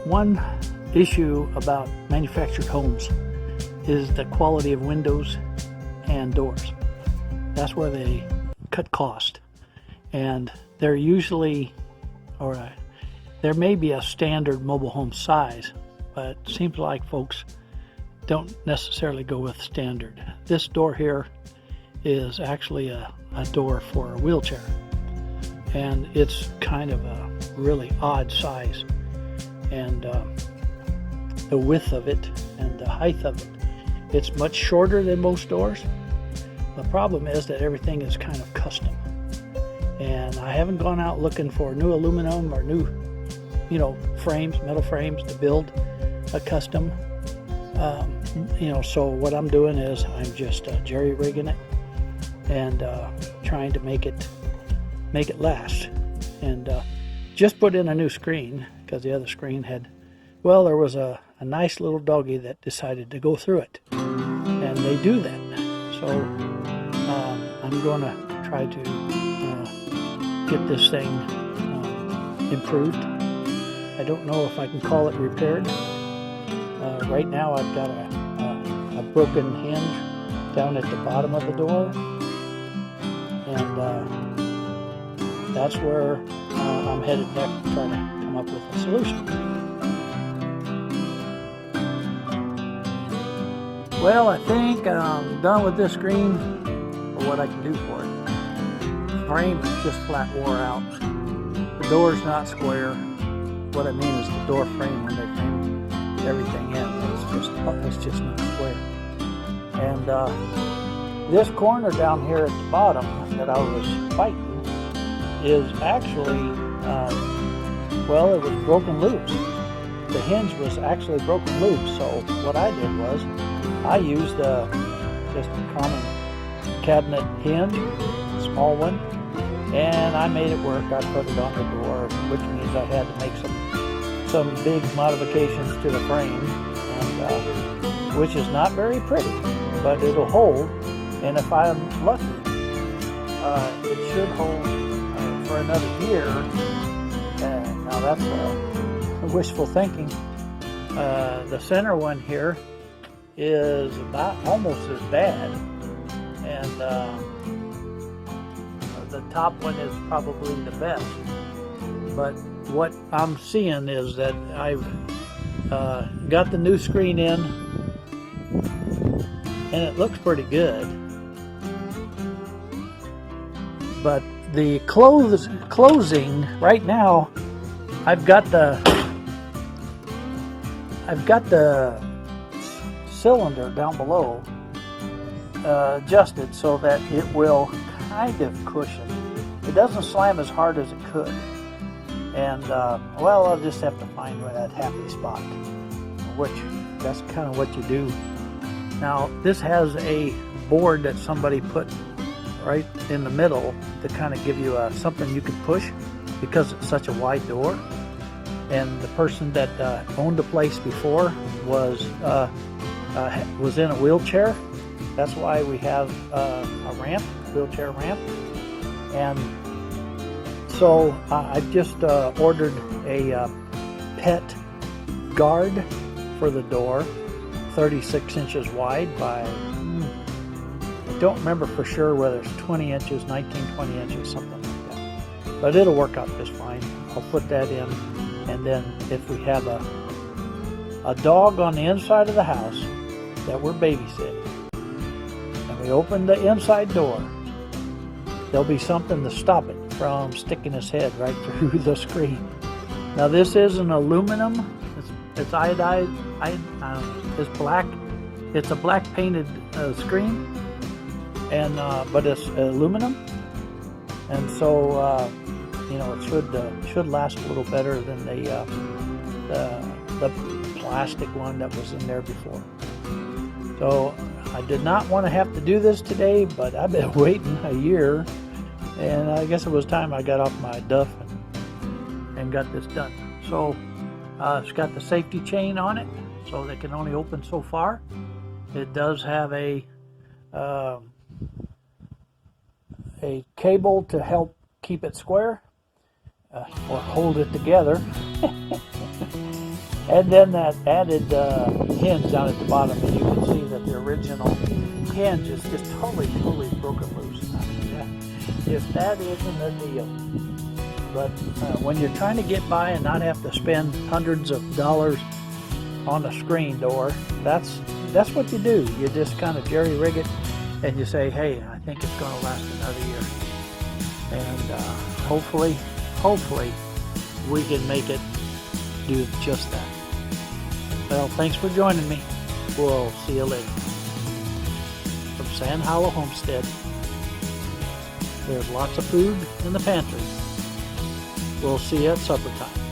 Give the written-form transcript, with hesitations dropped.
One issue about manufactured homes is the quality of windows and doors. That's where they cut cost. And they're usually, there may be a standard mobile home size, but it seems like folks don't necessarily go with standard. This door here is actually a door for a wheelchair, and it's kind of a really odd size, and the width of it and the height of it, it's much shorter than most doors. The problem is that everything is kind of custom, and I haven't gone out looking for new aluminum or new frames, metal frames to build a custom. So what I'm doing is I'm just jerry-rigging it and trying to make it last, and just put in a new screen because the other screen had, there was a nice little doggy that decided to go through it, and they do that. So I'm going to try to get this thing improved. I don't know if I can call it repaired. Right now I've got a broken hinge down at the bottom of the door, and that's where I'm headed next to try to come up with a solution. Well, I think I'm done with this screen for what I can do for it. The frame is just flat wore out. The door's not square. What I mean is the door frame, when they frame everything in, it's just not square. And this corner down here at the bottom that I was fighting is actually, it was broken loose. The hinge was actually broken loose. So what I did was I used just a common cabinet hinge, small one, and I made it work. I put it on the door, which means I had to make some big modifications to the frame, and which is not very pretty, but it'll hold. And if I'm lucky, it should hold for another year. Now that's wishful thinking. The center one here is about almost as bad, and the top one is probably the best. But what I'm seeing is that I've got the new screen in, and it looks pretty good. But the closing right now, I've got the cylinder down below adjusted so that it will kind of cushion. It doesn't slam as hard as it could, and I'll just have to find that happy spot, which that's kind of what you do. Now this has a board that somebody put right in the middle to kind of give you something you can push, because it's such a wide door. And the person that owned the place before was in a wheelchair. That's why we have a ramp, wheelchair ramp. And so I just ordered a pet guard for the door, 36 inches wide by, I don't remember for sure whether it's 20 inches, 20 inches, something like that. But it'll work out just fine. I'll put that in. And then if we have a dog on the inside of the house that we're babysitting, and we open the inside door, there'll be something to stop it from sticking his head right through the screen. Now this is an aluminum. It's iodized. It's black. It's a black painted screen, and but it's aluminum, and so it should last a little better than the plastic one that was in there before. So I did not want to have to do this today, but I've been waiting a year, and I guess it was time I got off my duff and got this done. So it's got the safety chain on it, so they can only open so far. It does have a cable to help keep it square or hold it together. And then that added hinge down at the bottom, and you can see that the original hinge is just totally broken loose. I mean, if that isn't a deal. But when you're trying to get by and not have to spend hundreds of dollars on a screen door, that's what you do. You just kind of jerry rig it, and you say, hey, I think it's going to last another year. And hopefully we can make it do just that. Well, thanks for joining me. We'll see you later. From Sand Hollow Homestead, there's lots of food in the pantry. We'll see you at supper time.